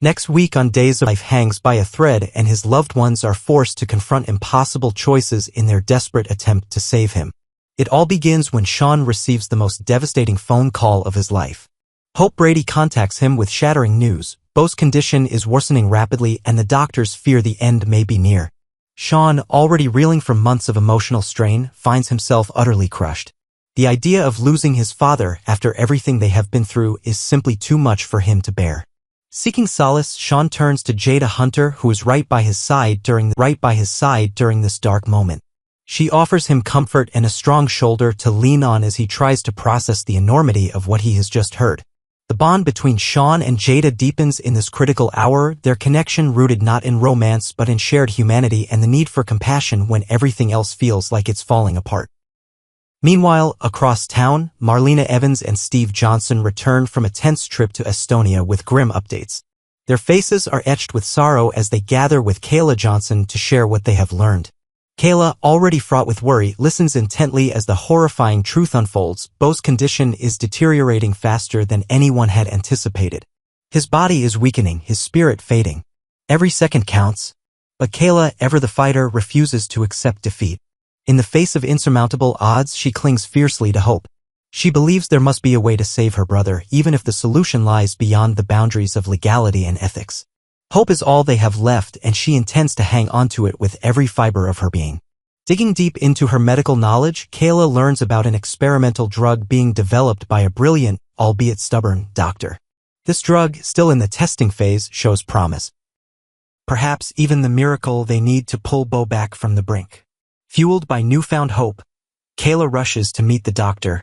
Next week on Days of Life hangs by a thread and his loved ones are forced to confront impossible choices in their desperate attempt to save him. It all begins when Shawn receives the most devastating phone call of his life. Hope Brady contacts him with shattering news. Bo's condition is worsening rapidly and the doctors fear the end may be near. Shawn, already reeling from months of emotional strain, finds himself utterly crushed. The idea of losing his father after everything they have been through is simply too much for him to bear. Seeking solace, Shawn turns to Jada Hunter, who is right by his side during this dark moment. She offers him comfort and a strong shoulder to lean on as he tries to process the enormity of what he has just heard. The bond between Shawn and Jada deepens in this critical hour, their connection rooted not in romance but in shared humanity and the need for compassion when everything else feels like it's falling apart. Meanwhile, across town, Marlena Evans and Steve Johnson return from a tense trip to Estonia with grim updates. Their faces are etched with sorrow as they gather with Kayla Johnson to share what they have learned. Kayla, already fraught with worry, listens intently as the horrifying truth unfolds. Bo's condition is deteriorating faster than anyone had anticipated. His body is weakening, his spirit fading. Every second counts. But Kayla, ever the fighter, refuses to accept defeat. In the face of insurmountable odds, she clings fiercely to hope. She believes there must be a way to save her brother, even if the solution lies beyond the boundaries of legality and ethics. Hope is all they have left, and she intends to hang onto it with every fiber of her being. Digging deep into her medical knowledge, Kayla learns about an experimental drug being developed by a brilliant, albeit stubborn, doctor. This drug, still in the testing phase, shows promise. Perhaps even the miracle they need to pull Bo back from the brink. Fueled by newfound hope, Kayla rushes to meet the doctor,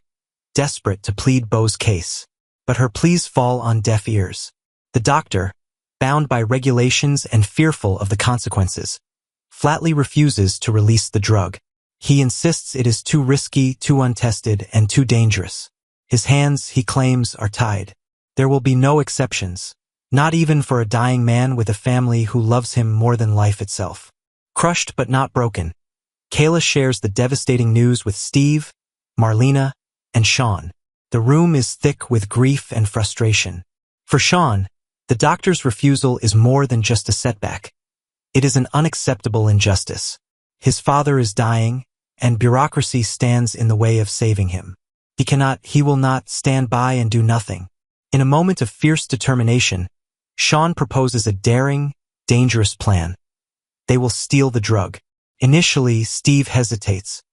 desperate to plead Bo's case. But her pleas fall on deaf ears. The doctor, bound by regulations and fearful of the consequences, flatly refuses to release the drug. He insists it is too risky, too untested, and too dangerous. His hands, he claims, are tied. There will be no exceptions, not even for a dying man with a family who loves him more than life itself. Crushed but not broken, Kayla shares the devastating news with Steve, Marlena, and Shawn. The room is thick with grief and frustration. For Shawn, the doctor's refusal is more than just a setback. It is an unacceptable injustice. His father is dying, and bureaucracy stands in the way of saving him. He will not stand by and do nothing. In a moment of fierce determination, Shawn proposes a daring, dangerous plan. They will steal the drug. Initially, Steve hesitates.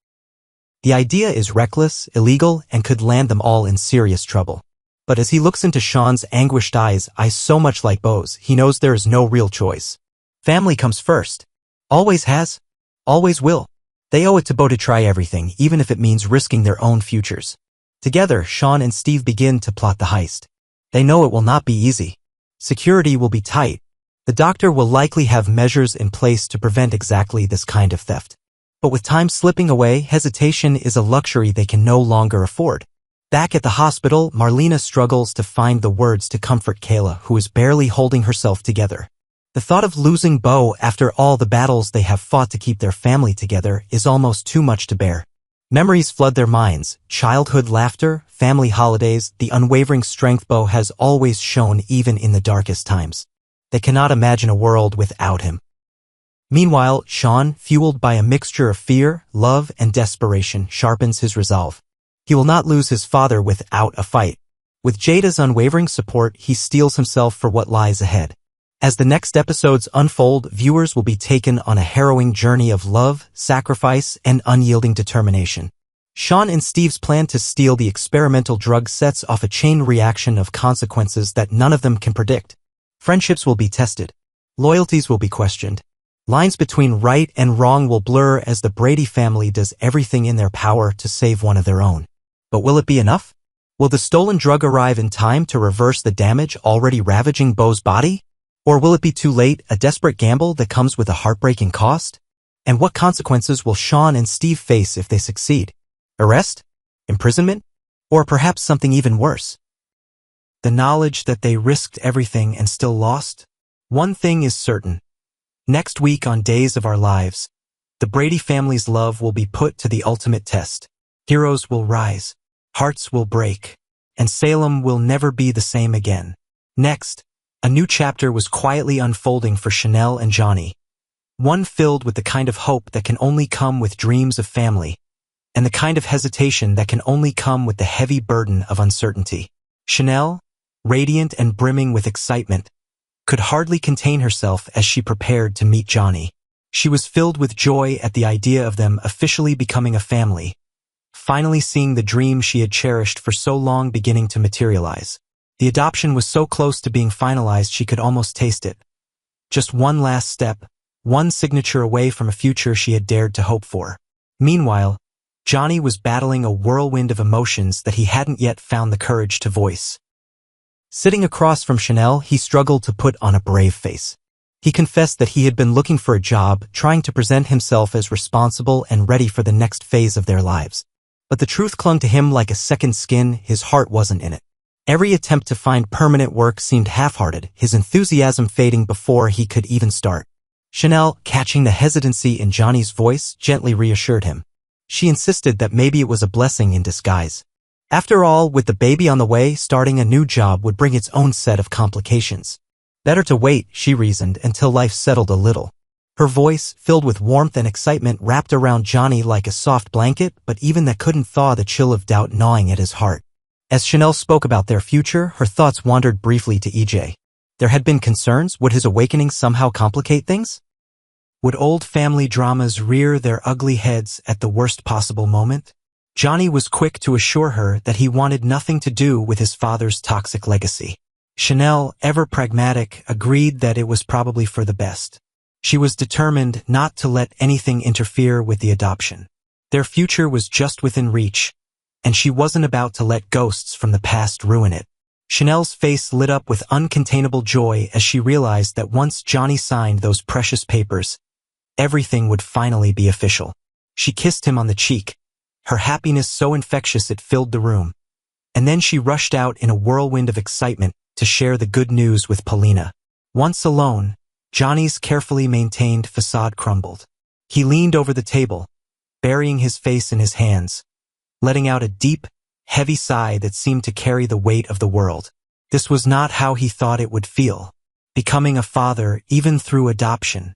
The idea is reckless, illegal, and could land them all in serious trouble. But as he looks into Shawn's anguished eyes so much like Bo's, he knows there is no real choice. Family comes first. Always has. Always will. They owe it to Bo to try everything, even if it means risking their own futures. Together, Shawn and Steve begin to plot the heist. They know it will not be easy. Security will be tight. The doctor will likely have measures in place to prevent exactly this kind of theft. But with time slipping away, hesitation is a luxury they can no longer afford. Back at the hospital, Marlena struggles to find the words to comfort Kayla, who is barely holding herself together. The thought of losing Bo after all the battles they have fought to keep their family together is almost too much to bear. Memories flood their minds, childhood laughter, family holidays, the unwavering strength Bo has always shown even in the darkest times. They cannot imagine a world without him. Meanwhile, Shawn, fueled by a mixture of fear, love, and desperation, sharpens his resolve. He will not lose his father without a fight. With Jada's unwavering support, he steels himself for what lies ahead. As the next episodes unfold, viewers will be taken on a harrowing journey of love, sacrifice, and unyielding determination. Shawn and Steve's plan to steal the experimental drug sets off a chain reaction of consequences that none of them can predict. Friendships will be tested. Loyalties will be questioned. Lines between right and wrong will blur as the Brady family does everything in their power to save one of their own. But will it be enough? Will the stolen drug arrive in time to reverse the damage already ravaging Bo's body? Or will it be too late, a desperate gamble that comes with a heartbreaking cost? And what consequences will Shawn and Steve face if they succeed? Arrest? Imprisonment? Or perhaps something even worse? The knowledge that they risked everything and still lost? One thing is certain. Next week on Days of Our Lives, the Brady family's love will be put to the ultimate test. Heroes will rise, hearts will break, and Salem will never be the same again. Next, A new chapter was quietly unfolding for Chanel and Johnny. One filled with the kind of hope that can only come with dreams of family, and the kind of hesitation that can only come with the heavy burden of uncertainty. Chanel, radiant and brimming with excitement, could hardly contain herself as she prepared to meet Johnny. She was filled with joy at the idea of them officially becoming a family, finally seeing the dream she had cherished for so long beginning to materialize. The adoption was so close to being finalized she could almost taste it. Just one last step, one signature away from a future she had dared to hope for. Meanwhile, Johnny was battling a whirlwind of emotions that he hadn't yet found the courage to voice. Sitting across from Chanel, he struggled to put on a brave face. He confessed that he had been looking for a job, trying to present himself as responsible and ready for the next phase of their lives. But the truth clung to him like a second skin. His heart wasn't in it. Every attempt to find permanent work seemed half-hearted, his enthusiasm fading before he could even start. Chanel, catching the hesitancy in Johnny's voice, gently reassured him. She insisted that maybe it was a blessing in disguise. After all, with the baby on the way, starting a new job would bring its own set of complications. Better to wait, she reasoned, until life settled a little. Her voice, filled with warmth and excitement, wrapped around Johnny like a soft blanket, but even that couldn't thaw the chill of doubt gnawing at his heart. As Chanel spoke about their future, her thoughts wandered briefly to EJ. There had been concerns. Would his awakening somehow complicate things? Would old family dramas rear their ugly heads at the worst possible moment? Johnny was quick to assure her that he wanted nothing to do with his father's toxic legacy. Chanel, ever pragmatic, agreed that it was probably for the best. She was determined not to let anything interfere with the adoption. Their future was just within reach, and she wasn't about to let ghosts from the past ruin it. Chanel's face lit up with uncontainable joy as she realized that once Johnny signed those precious papers, everything would finally be official. She kissed him on the cheek, her happiness so infectious it filled the room. And then she rushed out in a whirlwind of excitement to share the good news with Paulina. Once alone, Johnny's carefully maintained facade crumbled. He leaned over the table, burying his face in his hands, letting out a deep, heavy sigh that seemed to carry the weight of the world. This was not how he thought it would feel. Becoming a father, even through adoption,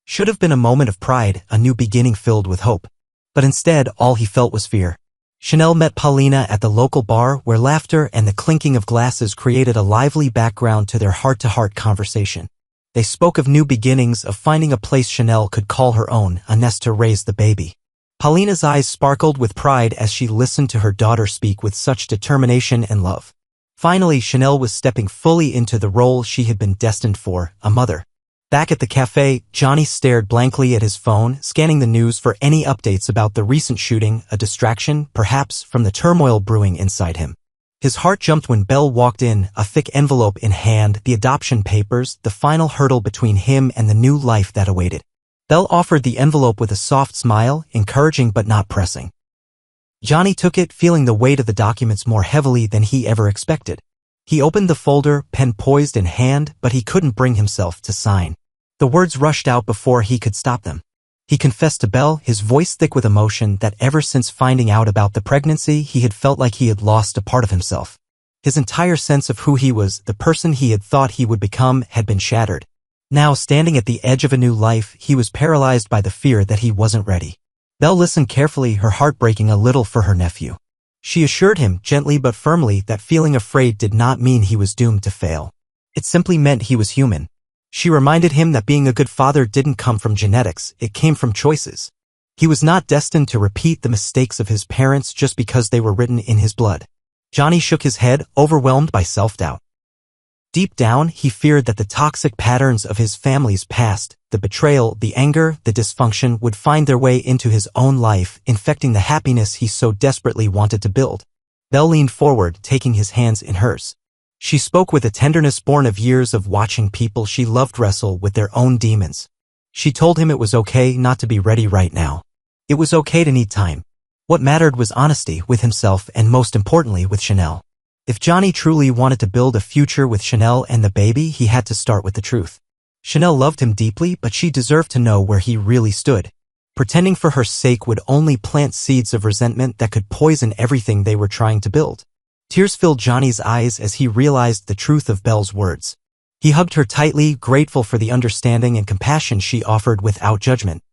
should have been a moment of pride, a new beginning filled with hope. But instead, all he felt was fear. Chanel met Paulina at the local bar where laughter and the clinking of glasses created a lively background to their heart-to-heart conversation. They spoke of new beginnings, of finding a place Chanel could call her own, a nest to raise the baby. Paulina's eyes sparkled with pride as she listened to her daughter speak with such determination and love. Finally, Chanel was stepping fully into the role she had been destined for, a mother. Back at the cafe, Johnny stared blankly at his phone, scanning the news for any updates about the recent shooting, a distraction, perhaps, from the turmoil brewing inside him. His heart jumped when Belle walked in, a thick envelope in hand, the adoption papers, the final hurdle between him and the new life that awaited. Belle offered the envelope with a soft smile, encouraging but not pressing. Johnny took it, feeling the weight of the documents more heavily than he ever expected. He opened the folder, pen poised in hand, but he couldn't bring himself to sign. The words rushed out before he could stop them. He confessed to Belle, his voice thick with emotion, that ever since finding out about the pregnancy, he had felt like he had lost a part of himself. His entire sense of who he was, the person he had thought he would become, had been shattered. Now, standing at the edge of a new life, he was paralyzed by the fear that he wasn't ready. Belle listened carefully, her heart breaking a little for her nephew. She assured him, gently but firmly, that feeling afraid did not mean he was doomed to fail. It simply meant he was human. She reminded him that being a good father didn't come from genetics, it came from choices. He was not destined to repeat the mistakes of his parents just because they were written in his blood. Johnny shook his head, overwhelmed by self-doubt. Deep down, he feared that the toxic patterns of his family's past, the betrayal, the anger, the dysfunction, would find their way into his own life, infecting the happiness he so desperately wanted to build. Belle leaned forward, taking his hands in hers. She spoke with a tenderness born of years of watching people she loved wrestle with their own demons. She told him it was okay not to be ready right now. It was okay to need time. What mattered was honesty with himself and, most importantly, with Chanel. If Johnny truly wanted to build a future with Chanel and the baby, he had to start with the truth. Chanel loved him deeply, but she deserved to know where he really stood. Pretending for her sake would only plant seeds of resentment that could poison everything they were trying to build. Tears filled Johnny's eyes as he realized the truth of Belle's words. He hugged her tightly, grateful for the understanding and compassion she offered without judgment.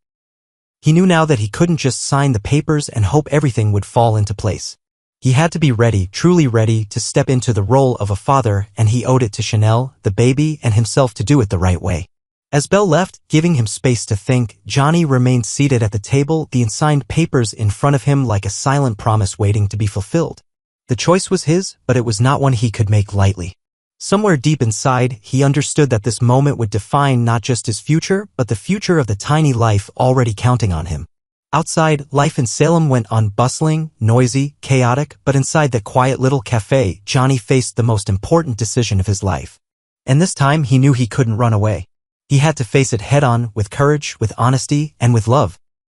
He knew now that he couldn't just sign the papers and hope everything would fall into place. He had to be ready, truly ready, to step into the role of a father, and he owed it to Chanel, the baby, and himself to do it the right way. As Belle left, giving him space to think, Johnny remained seated at the table, the unsigned papers in front of him like a silent promise waiting to be fulfilled. The choice was his, but it was not one he could make lightly. Somewhere deep inside, he understood that this moment would define not just his future, but the future of the tiny life already counting on him. Outside, life in Salem went on bustling, noisy, chaotic, but inside that quiet little cafe, Johnny faced the most important decision of his life. And this time he knew he couldn't run away. He had to face it head-on, with courage, with honesty, and with love.